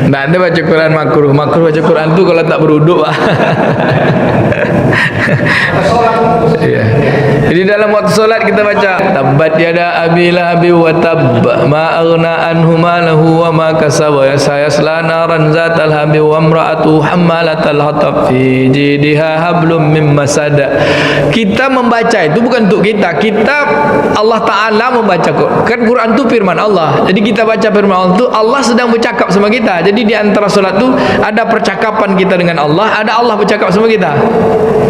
Nggak ada baca Quran makruh. Makruh baca Quran tu kalau tak beruduk, Pak. Ya. Jadi dalam waktu solat kita baca tabbat yada abi lahabi wa tabb ma aghna anhu malahu wa ma kasaba sayasla naran zatal habi wa imra'atu hammalatal hatab fi jidha hablum mim masad. Kita membaca itu bukan untuk kita. Kita Allah Taala membaca kok. Kan Quran itu firman Allah. Jadi kita baca firman Allah itu Allah sedang bercakap sama kita. Jadi di antara solat itu ada percakapan kita dengan Allah, ada Allah bercakap sama kita.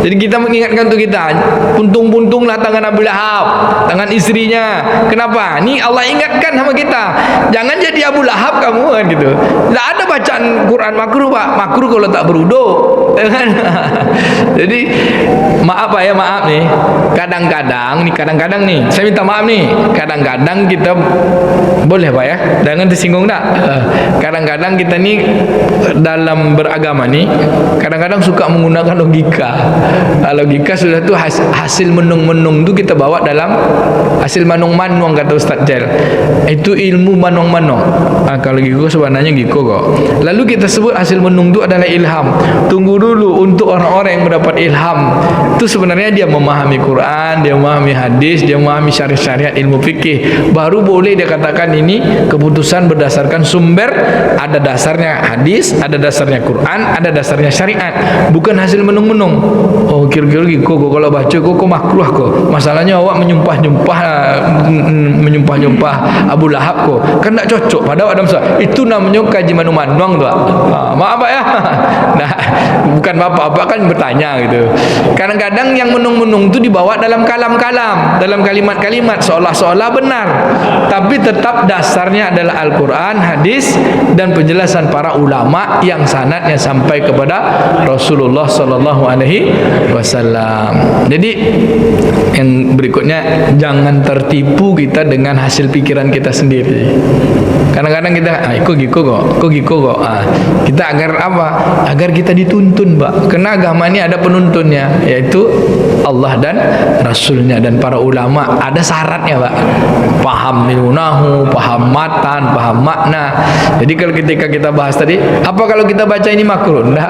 Jadi kita mengingatkan untuk kita, puntung-puntunglah tangan Abu Lahab, tangan istrinya. Kenapa? Ini Allah ingatkan sama kita. Jangan jadi Abu Lahab kamu kan gitu. Tidak ada bacaan Quran makruh, Pak. Makruh kalau tak beruduk. Jadi maaf Pak ya, maaf nih. Kadang-kadang nih, saya minta maaf nih. Kadang-kadang kita boleh Pak ya, jangan tersinggung tak. Kadang-kadang kita nih dalam beragama nih, kadang-kadang suka menggunakan logika. Logika sudah tu hasil menung-menung tu kita bawa dalam hasil manung-manung kata Ustaz Jel. Itu ilmu manung-manung. Kalau gitu sebenarnya gitu kok. Lalu kita sebut hasil menung tu adalah ilham. Tunggu dulu, untuk orang-orang yang mendapat ilham itu sebenarnya dia memahami Quran, dia memahami hadis, dia memahami syariat-syariat ilmu fikih, baru boleh dia katakan ini keputusan berdasarkan sumber, ada dasarnya hadis, ada dasarnya Quran, ada dasarnya syariat, bukan hasil menung-menung. Oh kira-kira kok kalau baca kok makruh kok. Masalahnya awak menyumpah-nyumpah Abu Lahab kok. Kan tak cocok pada awak dalam soal. Itu namanya kaji manu-manuang tu. Maaf Pak ya. Nah, bukan Bapak kan bertanya gitu. Kadang-kadang yang menung-menung tu dibawa dalam kalam-kalam, dalam kalimat-kalimat seolah-olah benar. Tapi tetap dasarnya adalah Al-Quran, hadis dan penjelasan para ulama yang sanadnya sampai kepada Rasulullah sallallahu alaihi wasallam. Jadi yang berikutnya, jangan tertipu kita dengan hasil pikiran kita sendiri. Kadang-kadang kita kok gitu kok. Kita agar apa? Agar kita dituntun, Pak. Karena agama ini ada penuntunnya, yaitu Allah dan Rasulnya dan para ulama. Ada syaratnya, Pak. Paham minunahu, paham matan, paham makna. Jadi kalau ketika kita bahas tadi, apa kalau kita baca ini makruh? Nah,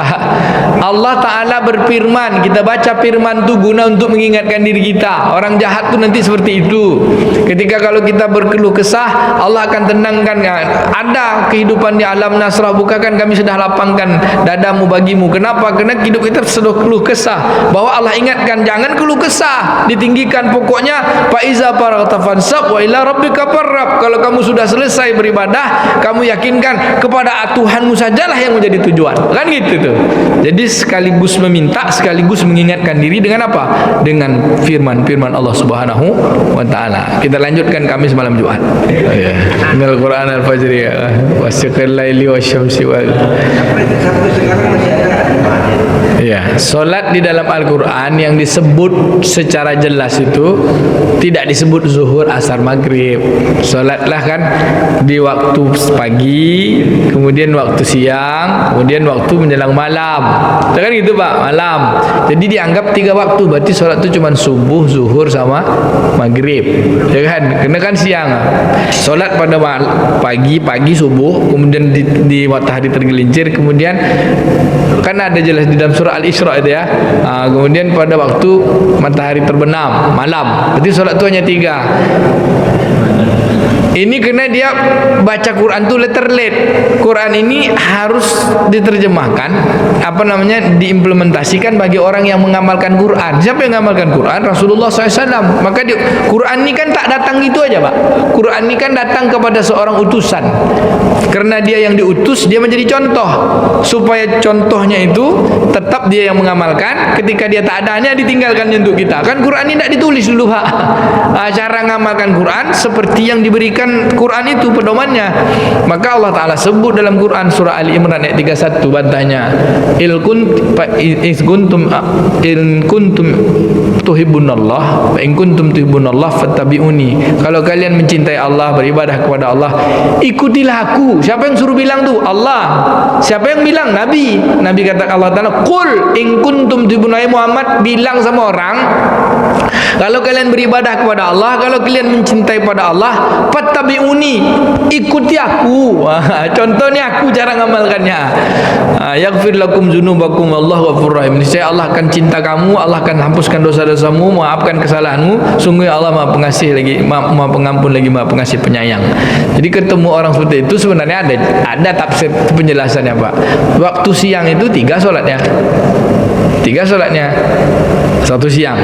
Allah Ta'ala berfirman, kita baca firman itu guna untuk mengingatkan diri kita. Orang jahat tu nanti seperti itu. Ketika kalau kita berkeluh kesah, Allah akan tenangkan. Ada kehidupan di alam nasrah, bukakan kami sudah lapangkan dadamu bagimu. Kenapa? Karena hidup kita sudah keluh kesah. Bahwa Allah ingatkan, jangan keluh kesah, ditinggikan. Pokoknya fa iza faraghta fansab wa ila rabbika farghab. Kalau kamu sudah selesai beribadah, kamu yakinkan kepada Tuhanmu sajalah yang menjadi tujuan. Kan gitu tuh. Jadi sekaligus meminta, sekaligus mengingatkan diri dengan apa? Dengan firman Allah Subhanahu wa taala. Kita lanjutkan Kamis malam Jumat. Ya. Minal Quran al-Fajr ya. Wasiqil laili wasyamsi wal. Sampai sekarang masih ada. Ya, solat di dalam Al-Quran yang disebut secara jelas itu tidak disebut zuhur, asar, maghrib. Solatlah kan di waktu pagi, kemudian waktu siang, kemudian waktu menjelang malam. Kan gitu Pak, malam. Jadi dianggap 3 waktu. Berarti solat itu cuma subuh, zuhur sama maghrib. Ya kan? Karena kan siang. Solat pada pagi subuh, kemudian di matahari tergelincir, kemudian kan ada jelas di dalam surah Al-Isra itu ya. Kemudian pada waktu matahari terbenam, malam. Berarti solat itu hanya 3. Ini karena dia baca Quran tu letterlet. Quran ini harus diterjemahkan, diimplementasikan bagi orang yang mengamalkan Quran. Siapa yang mengamalkan Quran? Rasulullah SAW. Maka Quran ini kan tak datang gitu aja, Pak. Quran ini kan datang kepada seorang utusan. Karena dia yang diutus, dia menjadi contoh. Supaya contohnya itu tetap dia yang mengamalkan. Ketika dia tak adanya, ditinggalkan untuk kita. Kan Quran ini tidak ditulis dulu, Pak. Cara mengamalkan Quran seperti yang diberikan Quran itu pedomannya. Maka Allah Ta'ala sebut dalam Quran surah Ali Imran ayat 31 bantahnya, in kuntum tuhibbunallah wa in kuntum tuhibbunallah fattabi'uni. Kalau kalian mencintai Allah, beribadah kepada Allah, ikutilah aku. Siapa yang suruh bilang tu? Allah. Siapa yang bilang? Nabi. Nabi kata Allah Ta'ala, qul in kuntum tuhibbunallah, Muhammad bilang sama orang, Kalau kalian beribadah kepada Allah, kalau kalian mencintai pada Allah, fattabi'uni, ikuti aku. Contohnya aku cara ngamalkannya. Yaghfir lakum dzunubakum wallahu ghafurur rahim. Niscaya Allah akan cinta kamu, Allah akan hapuskan dosa-dosamu, maafkan kesalahanmu. Sungguh Allah Maha Pengasih lagi, Maha Pengampun lagi, Maha Pengasih penyayang. Jadi ketemu orang seperti itu sebenarnya ada tafsir penjelasannya, Pak. Waktu siang itu 3 solatnya. 3 solatnya. Satu siang,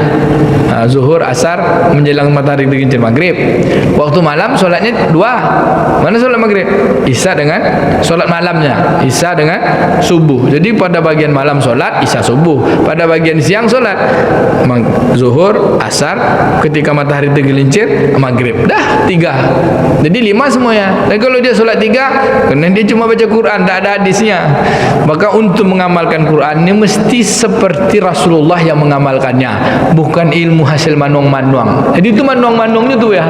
zuhur, asar, menjelang matahari tergelincir, maghrib. Waktu malam solatnya 2. Mana solat maghrib? Isya dengan solat malamnya, Isya dengan subuh. Jadi pada bagian malam solat Isya subuh, pada bagian siang solat zuhur, asar, ketika matahari tergelincir, maghrib. Dah 3. Jadi 5 semuanya. Dan kalau dia solat 3, karena dia cuma baca Quran, tak ada hadisnya. Maka untuk mengamalkan Quran ini mesti seperti Rasulullah yang mengamalkan, bukan ilmu hasil manuang-manuang. Jadi itu manuang-manuangnya tuh ya.